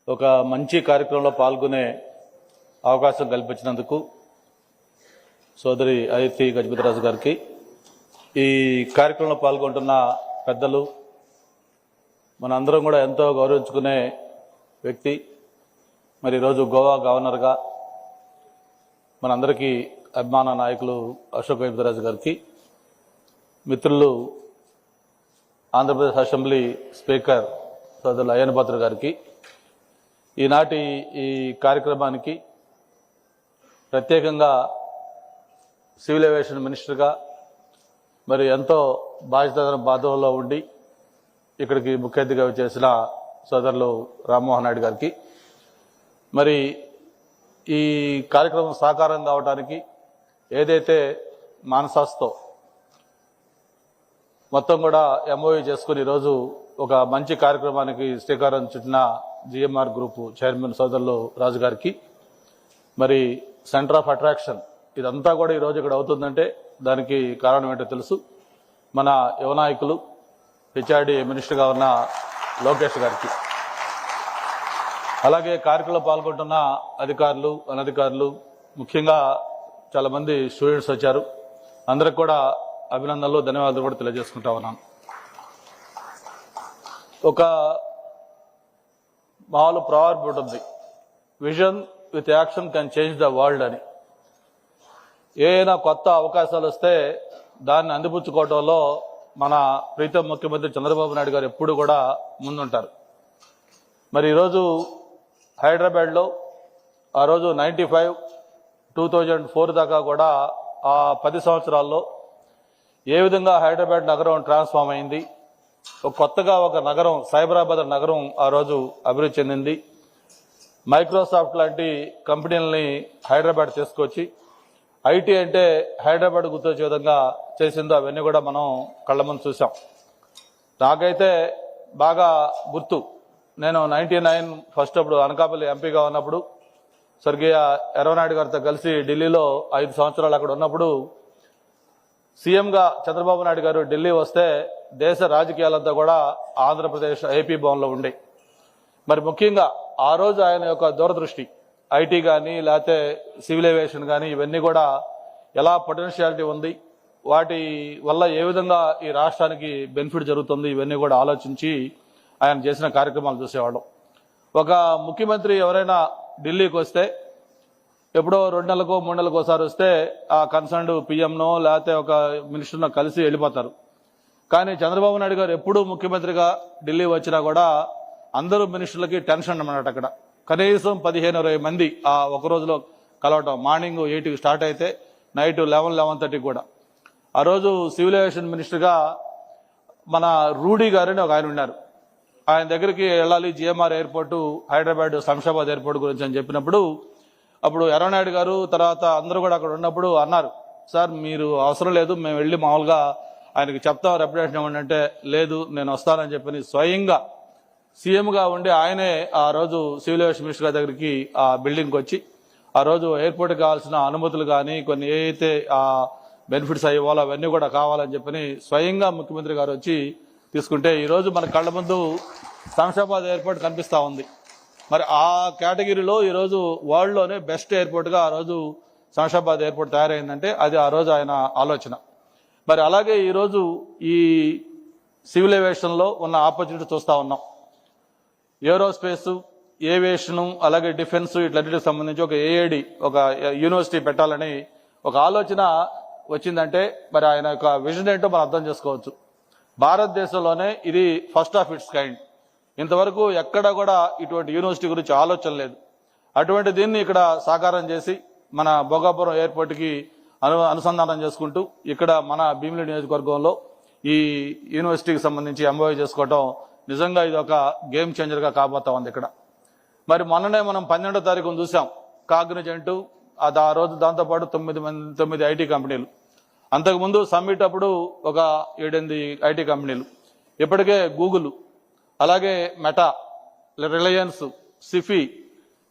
ఒక మంచి కార్యక్రమంలో పాల్గొనే అవకాశం కల్పించినందుకు సోదరి అదితి గజపతిరాజు గారికి, ఈ కార్యక్రమంలో పాల్గొంటున్న పెద్దలు, మనందరం కూడా ఎంతో గౌరవించుకునే వ్యక్తి, మరి ఈరోజు గోవా గవర్నర్గా మనందరికీ అభిమాన నాయకులు అశోక్ గజపతిరాజు గారికి, మిత్రులు ఆంధ్రప్రదేశ్ అసెంబ్లీ స్పీకర్ సోదరులు అయ్యన్న పాత్ర గారికి, ఈనాటి ఈ కార్యక్రమానికి ప్రత్యేకంగా సివిల్ ఏవియేషన్ మినిస్టర్గా మరి ఎంతో బాధ్యతలో ఉండి ఇక్కడికి ముఖ్య అతిథిగా చేసిన సోదరులు రామ్మోహన్ నాయుడు గారికి, మరి ఈ కార్యక్రమం సాకారం కావడానికి ఏదైతే మానసాస్తో మొత్తం కూడా ఎంఓయూ చేసుకుని ఈరోజు ఒక మంచి కార్యక్రమానికి శ్రీకారం చుట్టిన జిఎంఆర్ గ్రూప్ చైర్మన్ సోదరులు రాజు గారికి, మరి సెంటర్ ఆఫ్ అట్రాక్షన్ ఇదంతా కూడా ఈరోజు ఇక్కడ అవుతుందంటే దానికి కారణం ఏంటో తెలుసు. మన యువ నాయకులు హెచ్ఆర్డీ మినిస్టర్గా ఉన్న లోకేష్ గారికి, అలాగే కార్యక్రమంలో పాల్గొంటున్న అధికారులు, అనధికారులు, ముఖ్యంగా చాలా మంది స్టూడెంట్స్ వచ్చారు. అందరికి కూడా అభినందనలు, ధన్యవాదాలు కూడా తెలియజేసుకుంటా ఉన్నాను. ఒక మామూలు ప్రావర్బ్ ఉంటుంది, vision with action can change the world అని. ఏదైనా కొత్త అవకాశాలు వస్తే దాన్ని అందిపుచ్చుకోవడంలో మన ప్రీతం ముఖ్యమంత్రి చంద్రబాబు నాయుడు గారు ఎప్పుడు కూడా ముందుంటారు. మరి ఈరోజు హైదరాబాద్లో ఆ రోజు 95, 2004 దాకా కూడా ఆ 10 సంవత్సరాల్లో ఏ విధంగా హైదరాబాద్ నగరం ట్రాన్స్ఫార్మ్ అయింది, కొత్తగా ఒక నగరం సైబరాబాద్ నగరం ఆ రోజు అభివృద్ధి చెందింది. మైక్రోసాఫ్ట్ లాంటి కంపెనీలని హైదరాబాద్ తీసుకొచ్చి ఐటీ అంటే హైదరాబాద్ గుర్తొచ్చే విధంగా చేసిందో అవన్నీ కూడా మనం కళ్ళ ముందు చూసాం. నాకైతే బాగా గుర్తు, నేను 99 ఫస్ట్ అప్పుడు అనకాపల్లి ఎంపీగా ఉన్నప్పుడు స్వర్గీయ ఎర్రనాయుడు గారితో కలిసి ఢిల్లీలో 5 సంవత్సరాలు అక్కడ ఉన్నప్పుడు సీఎంగా చంద్రబాబు నాయుడు గారు ఢిల్లీ వస్తే దేశ రాజకీయాలంతా కూడా ఆంధ్రప్రదేశ్ ఏపీ భవన్లో ఉండే. మరి ముఖ్యంగా ఆ రోజు ఆయన యొక్క దూరదృష్టి, ఐటీ కానీ లేకపోతే సివిల్ ఏవియేషన్ కానీ ఇవన్నీ కూడా ఎలా పొటెన్షియాలిటీ ఉంది, వాటి వల్ల ఏ విధంగా ఈ రాష్ట్రానికి బెనిఫిట్ జరుగుతుంది, ఇవన్నీ కూడా ఆలోచించి ఆయన చేసిన కార్యక్రమాలు చూసేవాళ్ళం. ఒక ముఖ్యమంత్రి ఎవరైనా ఢిల్లీకి వస్తే ఎప్పుడో 2 నెలలకో 3 నెలలకు ఒకసారి వస్తే ఆ కన్సర్న్డ్ పిఎంనో లేకపోతే ఒక మినిస్టర్నో కలిసి వెళ్ళిపోతారు. కానీ చంద్రబాబు నాయుడు గారు ఎప్పుడూ ముఖ్యమంత్రిగా ఢిల్లీ వచ్చినా కూడా అందరూ మినిస్టర్లకి టెన్షన్ అన్నమాట. అక్కడ కనీసం 15-20 మంది ఆ ఒక రోజులో కలవటం. మార్నింగ్ 8కి స్టార్ట్ అయితే నైట్ 11-11:30 కూడా. ఆ రోజు సివిల్ ఏవియేషన్ మినిస్టర్గా మన రూడీ గారని ఒక ఆయన ఉన్నారు. ఆయన దగ్గరికి వెళ్ళాలి, GMR airport Hyderabad Shamshabad airport గురించి అని చెప్పినప్పుడు అప్పుడు ఎర్రనాయుడు గారు తర్వాత అందరూ కూడా అక్కడ ఉన్నప్పుడు అన్నారు, సార్ మీరు అవసరం లేదు, మేము వెళ్ళి మామూలుగా ఆయనకి చెప్తాం, రెప్యుటేషన్ ఇవ్వండి అంటే, లేదు నేను వస్తానని చెప్పని స్వయంగా సీఎంగా ఉండి ఆయనే ఆ రోజు సివిల్ ఏవియేషన్ మినిస్టర్ గారి దగ్గరికి ఆ బిల్డింగ్కి వచ్చి ఆ రోజు ఎయిర్పోర్ట్కి కావాల్సిన అనుమతులు కానీ కొన్ని ఏదైతే ఆ బెనిఫిట్స్ అయ్యేవాలో అవన్నీ కూడా కావాలని చెప్పని స్వయంగా ముఖ్యమంత్రి గారు వచ్చి తీసుకుంటే ఈరోజు మన కళ్ళ ముందు శంషాబాద్ ఎయిర్పోర్ట్ కనిపిస్తూ ఉంది. మరి ఆ కేటగిరీలో ఈరోజు వరల్డ్లోనే బెస్ట్ ఎయిర్పోర్ట్గా ఆ రోజు శంషాబాద్ ఎయిర్పోర్ట్ తయారైందంటే అది ఆ రోజు ఆయన ఆలోచన. మరి అలాగే ఈరోజు ఈ సివిల్ ఏవియేషన్లో ఉన్న ఆపర్చునిటీ చూస్తూ ఉన్నాం. ఏరోస్పేసు, ఏవియేషను, అలాగే డిఫెన్స్ ఇట్లన్నిటికి సంబంధించి ఒక ఏఐడి, ఒక యూనివర్సిటీ పెట్టాలని ఒక ఆలోచన వచ్చిందంటే మరి ఆయన యొక్క విజన్ ఏంటో మనం అర్థం చేసుకోవచ్చు. భారతదేశంలోనే ఇది ఫస్ట్ ఆఫ్ ఇట్స్ కైండ్. ఇంతవరకు ఎక్కడ కూడా ఇటువంటి యూనివర్సిటీ గురించి ఆలోచన లేదు. అటువంటి దీన్ని ఇక్కడ సాకారం చేసి మన భోగాపురం ఎయిర్పోర్ట్కి అనుసంధానం చేసుకుంటూ ఇక్కడ మన భీమిలి నియోజకవర్గంలో ఈ యూనివర్సిటీకి సంబంధించి ఎంఓయూ చేసుకోవటం నిజంగా ఇది ఒక గేమ్ చేంజర్గా కాబోతా ఉంది ఇక్కడ. మరి మొన్ననే మనం 12వ తారీఖున చూసాం, కాగ్నిజెంట్ ఆ రోజు దాంతోపాటు 9 ఐటీ కంపెనీలు. అంతకుముందు సమ్మిట్ అప్పుడు ఒక 7-8 ఐటీ కంపెనీలు. ఇప్పటికే గూగుల్, అలాగే meta, Reliance, Sify,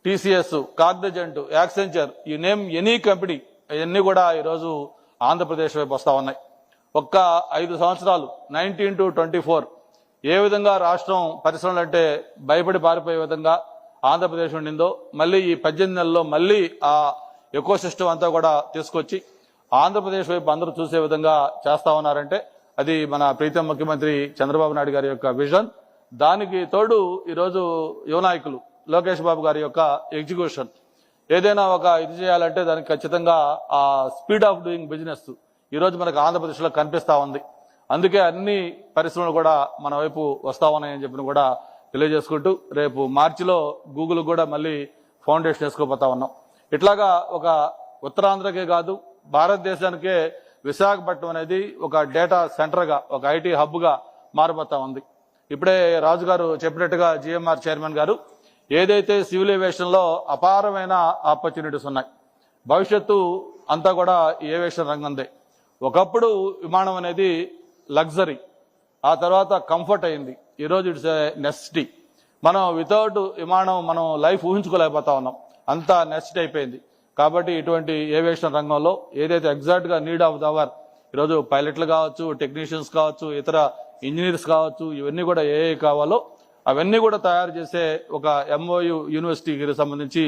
TCS, Cognizant, Accenture, you name any company ఇవన్నీ కూడా ఈరోజు ఆంధ్రప్రదేశ్ వైపు వస్తూ ఉన్నాయి. ఒక్క 5 సంవత్సరాలు 19 to 24 ఏ విధంగా రాష్ట్రం పరిశ్రమలు అంటే భయపడి పారిపోయే విధంగా ఆంధ్రప్రదేశ్ ఉండిందో మళ్ళీ ఈ 18 నెలల్లో మళ్ళీ ఆ ఎకో సిస్టమ్ అంతా కూడా తీసుకొచ్చి ఆంధ్రప్రదేశ్ వైపు అందరూ చూసే విధంగా చేస్తా ఉన్నారంటే అది మన ప్రీతం ముఖ్యమంత్రి చంద్రబాబు నాయుడు గారి యొక్క విజన్. దానికి తోడు ఈరోజు యువ నాయకులు లోకేష్ బాబు గారి యొక్క ఎగ్జిక్యూషన్. ఏదైనా ఒక ఇది చేయాలంటే దానికి ఖచ్చితంగా ఆ స్పీడ్ ఆఫ్ డూయింగ్ బిజినెస్ ఈరోజు మనకు ఆంధ్రప్రదేశ్లో కనిపిస్తా ఉంది. అందుకే అన్ని పరిశ్రమలు కూడా మన వైపు వస్తా ఉన్నాయని చెప్పిన కూడా తెలియజేసుకుంటూ రేపు మార్చిలో గూగుల్ కూడా మళ్ళీ ఫౌండేషన్ వేసుకోపోతా ఉన్నాం. ఇట్లాగా ఒక ఉత్తరాంధ్రకే కాదు భారతదేశానికే విశాఖపట్నం అనేది ఒక డేటా సెంటర్గా ఒక ఐటీ హబ్గా మారిపోతా ఉంది. ఇప్పుడే రాజు గారు చెప్పినట్టుగా జిఎంఆర్ చైర్మన్ గారు ఏదైతే సివిల్ ఏవియేషన్లో అపారమైన ఆపర్చునిటీస్ ఉన్నాయి, భవిష్యత్తు అంతా కూడా ఏవియేషన్ రంగందే. ఒకప్పుడు విమానం అనేది లగ్జరీ, ఆ తర్వాత కంఫర్ట్ అయింది, ఈరోజు ఇట్స్ నెసెసిటీ. మనం వితౌట్ విమానం మనం లైఫ్ ఊహించుకోలేకపోతా ఉన్నాం, అంతా నెసెసిటీ అయిపోయింది. కాబట్టి ఇటువంటి ఏవియేషన్ రంగంలో ఏదైతే ఎగ్జాక్ట్గా నీడ్ ఆఫ్ ద అవర్ ఈరోజు పైలట్లు కావచ్చు, టెక్నీషియన్స్ కావచ్చు, ఇతర ఇంజనీర్స్ కావచ్చు, ఇవన్నీ కూడా ఏ కావాలో అవన్నీ కూడా తయారు చేసే ఒక ఎంఓయు యూనివర్సిటీకి సంబంధించి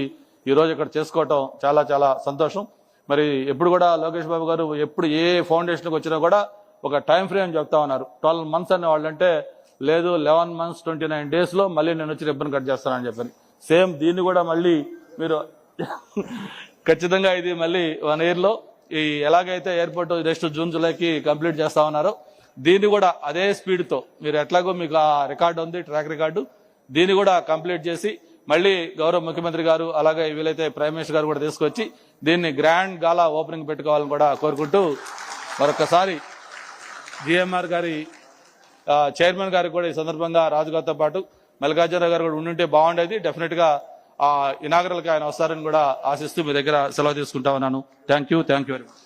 ఈరోజు ఇక్కడ చేసుకోవటం చాలా చాలా సంతోషం. మరి ఎప్పుడు కూడా లోకేష్ బాబు గారు ఎప్పుడు ఏ ఫౌండేషన్కి వచ్చినా కూడా ఒక టైం ఫ్రేమ్ చెప్తా ఉన్నారు. 12 months అనే వాళ్ళంటే లేదు 11 months 29 daysలో మళ్ళీ నేను వచ్చి రిబ్బన్ కట్ చేస్తానని చెప్పని. సేమ్ దీన్ని కూడా మళ్ళీ మీరు ఖచ్చితంగా ఇది మళ్ళీ 1 yearలో ఈ ఎలాగైతే ఎయిర్పోర్ట్ నెక్స్ట్ జూన్ జూలైకి కంప్లీట్ చేస్తా ఉన్నారో దీన్ని కూడా అదే స్పీడ్తో మీరు ఎట్లాగో మీకు ఆ రికార్డు ఉంది, ట్రాక్ రికార్డు, దీన్ని కూడా కంప్లీట్ చేసి మళ్ళీ గౌరవ ముఖ్యమంత్రి గారు అలాగే వీలైతే ప్రైమ్ మినిస్టర్ గారు కూడా తీసుకొచ్చి దీన్ని గ్రాండ్ గాలా ఓపెనింగ్ పెట్టుకోవాలని కూడా కోరుకుంటూ మరొకసారి జిఎంఆర్ గారి చైర్మన్ గారికి కూడా ఈ సందర్భంగా రాజుగారితో పాటు మల్లికార్జున గారు కూడా ఉండుంటే బాగుండేది. డెఫినెట్గా ఆ ఇనాగరల్కి ఆయన వస్తారని కూడా ఆశిస్తూ మీ దగ్గర సెలవు తీసుకుంటా ఉన్నాను. Thank you very much.